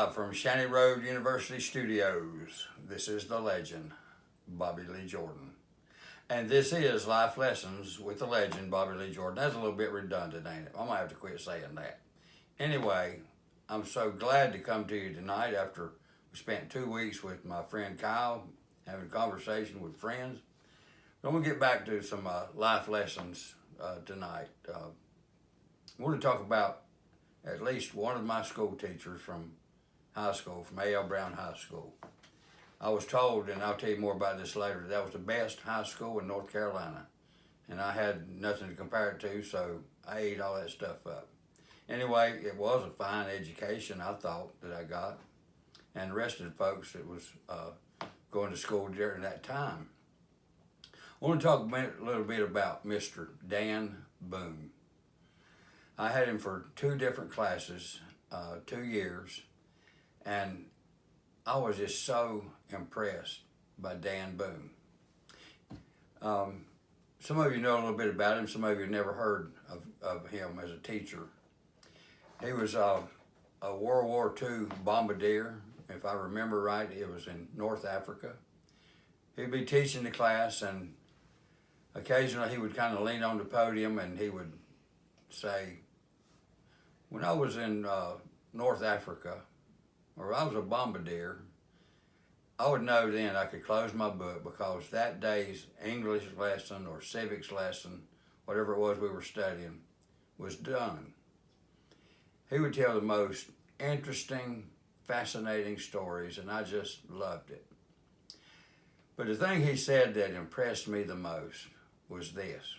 Live from Shanty Road University Studios. This is the legend, Bobby Lee Jordan. And this is Life Lessons with the legend, Bobby Lee Jordan. That's a little bit redundant, ain't it? I might have to quit saying that. Anyway, I'm so glad to come to you tonight after we spent 2 weeks with my friend Kyle, having a conversation with friends. I'm going to get back to some life lessons tonight. I want to talk about at least one of my school teachers from high school, from A.L. Brown High School. I was told, and I'll tell you more about this later, that was the best high school in North Carolina. And I had nothing to compare it to, so I ate all that stuff up. Anyway, it was a fine education, I thought, that I got. And the rest of the folks that was going to school during that time. I want to talk a little bit about Mr. Dan Boone. I had him for 2 different classes, 2 years, and I was just so impressed by Dan Boone. Some of you know a little bit about him, some of you never heard of him as a teacher. He was a World War II bombardier, if I remember right. It was in North Africa. He'd be teaching the class, and occasionally he would kind of lean on the podium and he would say, when I was in North Africa, or I was a bombardier, I would know then I could close my book because that day's English lesson or civics lesson, whatever it was we were studying, was done. He would tell the most interesting, fascinating stories, and I just loved it. But the thing he said that impressed me the most was this.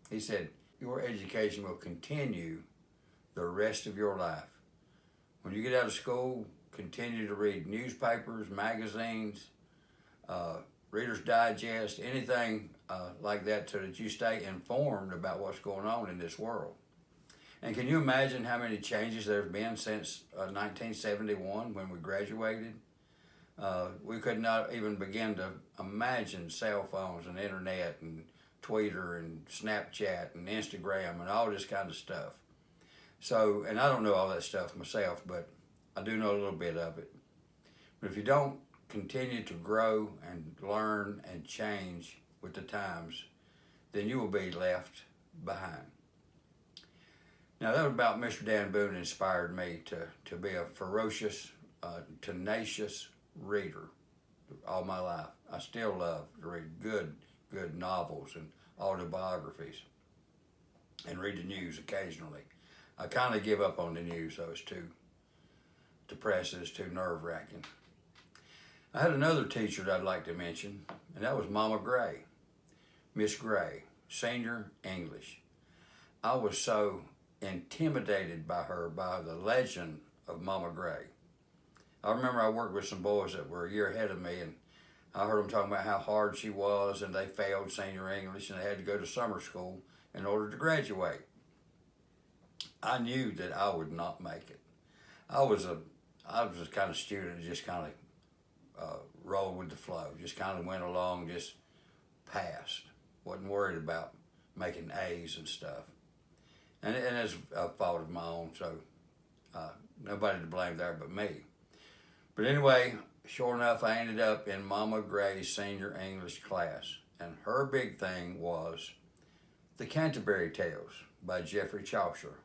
He said, your education will continue the rest of your life. When you get out of school, continue to read newspapers, magazines, Reader's Digest, anything like that, so that you stay informed about what's going on in this world. And can you imagine how many changes there have been since 1971 when we graduated? We could not even begin to imagine cell phones and internet and Twitter and Snapchat and Instagram and all this kind of stuff. So, and I don't know all that stuff myself, but I do know a little bit of it. But if you don't continue to grow and learn and change with the times, then you will be left behind. Now that was about Mr. Dan Boone inspired me to be a ferocious, tenacious reader all my life. I still love to read good novels and autobiographies and read the news occasionally. I kind of give up on the news, though. It's too depressing, it's too nerve-wracking. I had another teacher that I'd like to mention, and that was Mama Gray, Miss Gray, senior English. I was so intimidated by her, by the legend of Mama Gray. I remember I worked with some boys that were a year ahead of me, and I heard them talking about how hard she was, and they failed senior English, and they had to go to summer school in order to graduate. I knew that I would not make it. I was a kind of student that just kind of rolled with the flow, just kind of went along, just passed. Wasn't worried about making A's and stuff. And it's a fault of my own, so nobody to blame there but me. But anyway, sure enough, I ended up in Mama Gray's senior English class. And her big thing was The Canterbury Tales by Geoffrey Chaucer.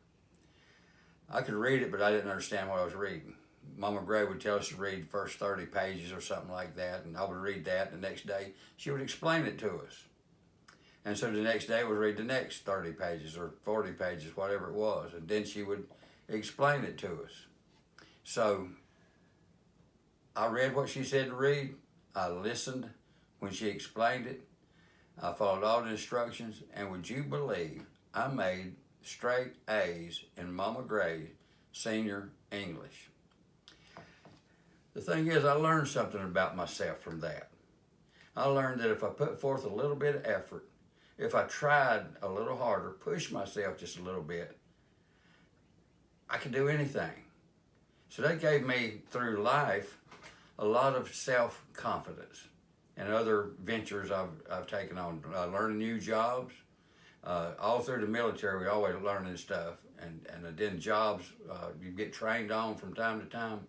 I could read it, but I didn't understand what I was reading. Mama Gray would tell us to read the first 30 pages or something like that, and I would read that, and the next day she would explain it to us. And so the next day we'd read the next 30 pages or 40 pages, whatever it was, and then she would explain it to us. So I read what she said to read, I listened when she explained it, I followed all the instructions, and would you believe I made straight A's in Mama Gray's senior English. The thing is, I learned something about myself from that. I learned that if I put forth a little bit of effort, if I tried a little harder, pushed myself just a little bit, I could do anything. So that gave me, through life, a lot of self-confidence and other ventures I've taken on, learning new jobs. All through the military, we always learning stuff, and then jobs you get trained on from time to time.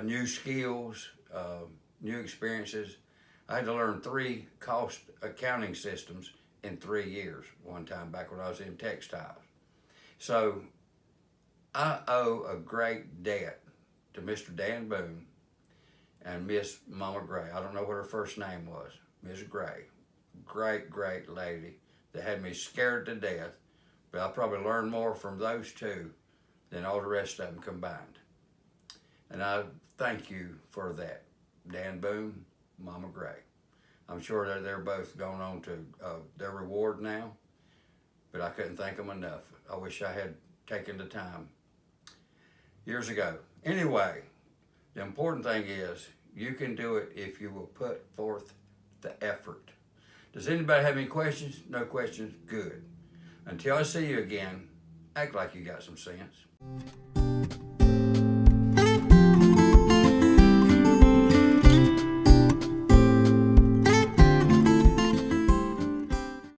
new skills, new experiences. I had to learn 3 cost accounting systems in 3 years one time back when I was in textiles. So I owe a great debt to Mr. Dan Boone and Miss Mama Gray. I don't know what her first name was, Miss Gray. Great, great lady that had me scared to death, but I probably learned more from those two than all the rest of them combined. And I thank you for that, Dan Boone, Mama Gray. I'm sure that they're both going on to their reward now, but I couldn't thank them enough. I wish I had taken the time years ago. Anyway, the important thing is you can do it if you will put forth the effort. Does anybody have any questions? No questions? Good. Until I see you again, act like you got some sense.